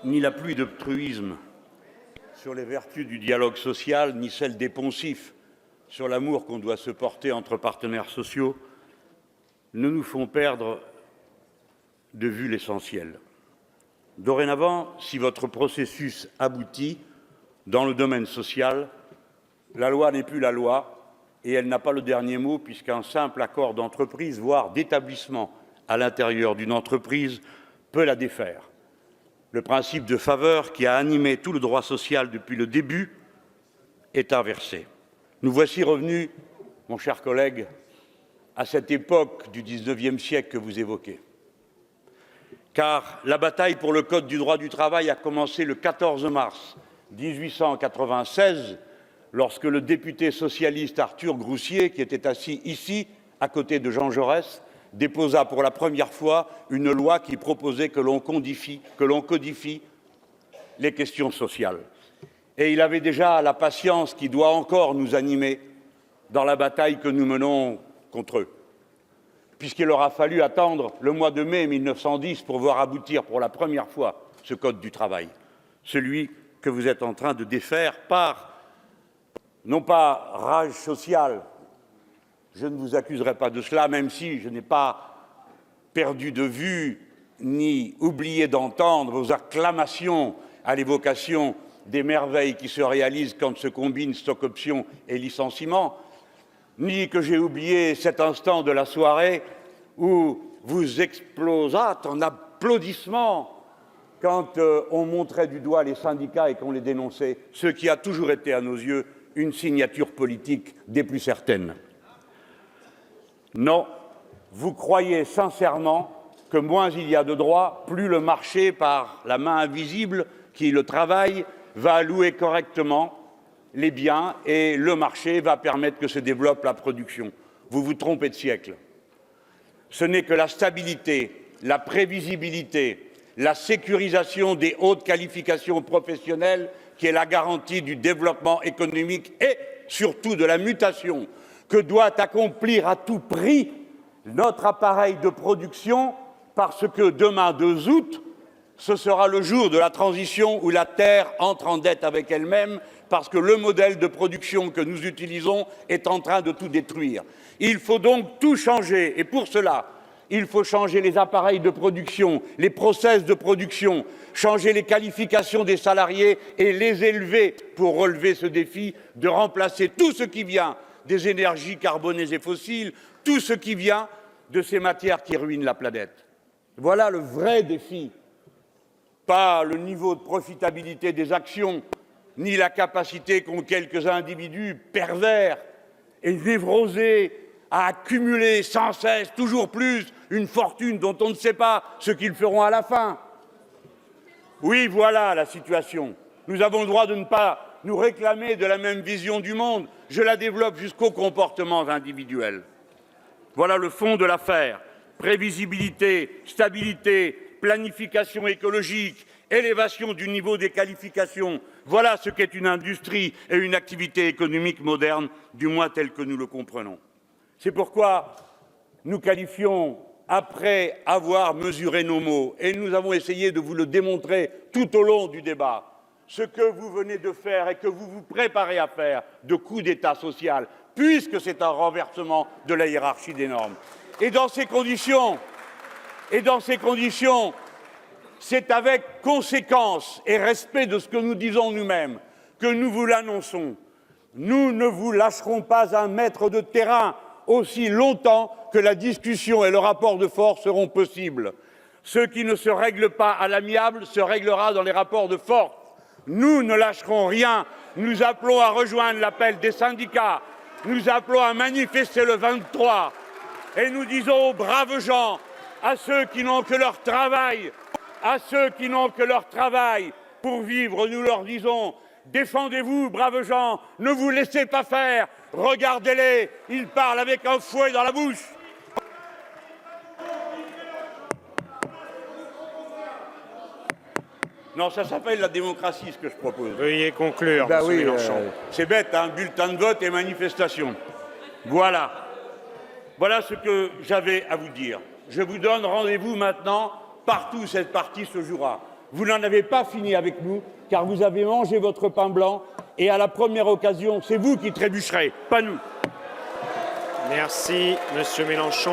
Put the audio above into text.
ni la pluie de truisme sur les vertus du dialogue social, ni celle des poncifs sur l'amour qu'on doit se porter entre partenaires sociaux, ne nous font perdre de vue l'essentiel. Dorénavant, si votre processus aboutit dans le domaine social, la loi n'est plus la loi et elle n'a pas le dernier mot puisqu'un simple accord d'entreprise, voire d'établissement à l'intérieur d'une entreprise, peut la défaire. Le principe de faveur qui a animé tout le droit social depuis le début est inversé. Nous voici revenus, mon cher collègue, à cette époque du XIXe siècle que vous évoquez. Car la bataille pour le Code du droit du travail a commencé le 14 mars 1896, lorsque le député socialiste Arthur Groussier, qui était assis ici, à côté de Jean Jaurès, déposa pour la première fois une loi qui proposait que l'on codifie les questions sociales. Et il avait déjà la patience qui doit encore nous animer dans la bataille que nous menons contre eux, puisqu'il aura fallu attendre le mois de mai 1910 pour voir aboutir pour la première fois ce Code du travail, celui que vous êtes en train de défaire par, non pas rage sociale, je ne vous accuserai pas de cela, même si je n'ai pas perdu de vue ni oublié d'entendre vos acclamations à l'évocation des merveilles qui se réalisent quand se combinent stock-options et licenciements, ni que j'ai oublié cet instant de la soirée où vous explosâtes en applaudissements quand on montrait du doigt les syndicats et qu'on les dénonçait, ce qui a toujours été à nos yeux une signature politique des plus certaines. Non, vous croyez sincèrement que moins il y a de droits, plus le marché, par la main invisible qui le travaille, va allouer correctement les biens et le marché va permettre que se développe la production. Vous vous trompez de siècle. Ce n'est que la stabilité, la prévisibilité, la sécurisation des hautes qualifications professionnelles qui est la garantie du développement économique et surtout de la mutation que doit accomplir à tout prix notre appareil de production, parce que demain 2 août, ce sera le jour de la transition où la Terre entre en dette avec elle-même, parce que le modèle de production que nous utilisons est en train de tout détruire. Il faut donc tout changer, et pour cela, il faut changer les appareils de production, les process de production, changer les qualifications des salariés et les élever pour relever ce défi de remplacer tout ce qui vient des énergies carbonées et fossiles, tout ce qui vient de ces matières qui ruinent la planète. Voilà le vrai défi, pas le niveau de profitabilité des actions, ni la capacité qu'ont quelques individus pervers et névrosés à accumuler sans cesse, toujours plus, une fortune dont on ne sait pas ce qu'ils feront à la fin. Oui, voilà la situation. Nous avons le droit de ne pas nous réclamer de la même vision du monde. Je la développe jusqu'aux comportements individuels. Voilà le fond de l'affaire. Prévisibilité, stabilité, planification écologique, élévation du niveau des qualifications. Voilà ce qu'est une industrie et une activité économique moderne, du moins telle que nous le comprenons. C'est pourquoi nous qualifions, après avoir mesuré nos mots, et nous avons essayé de vous le démontrer tout au long du débat, ce que vous venez de faire et que vous vous préparez à faire de coup d'État social, puisque c'est un renversement de la hiérarchie des normes. Et dans ces conditions, c'est avec conséquence et respect de ce que nous disons nous-mêmes que nous vous l'annonçons. Nous ne vous lâcherons pas un mètre de terrain aussi longtemps que la discussion et le rapport de force seront possibles. Ce qui ne se règle pas à l'amiable se réglera dans les rapports de force. Nous ne lâcherons rien. Nous appelons à rejoindre l'appel des syndicats. Nous appelons à manifester le 23. Et nous disons aux braves gens, à ceux qui n'ont que leur travail, pour vivre, nous leur disons, défendez-vous, braves gens, ne vous laissez pas faire, regardez-les, ils parlent avec un fouet dans la bouche. Non, ça s'appelle la démocratie, ce que je propose. Veuillez conclure, Ben M. oui, Mélenchon. C'est bête, hein, bulletin de vote et manifestation. Voilà. Voilà ce que j'avais à vous dire. Je vous donne rendez-vous maintenant, partout où cette partie se jouera. vous n'en avez pas fini avec nous, car vous avez mangé votre pain blanc, et à la première occasion, c'est vous qui trébucherez, pas nous. Merci, Monsieur Mélenchon.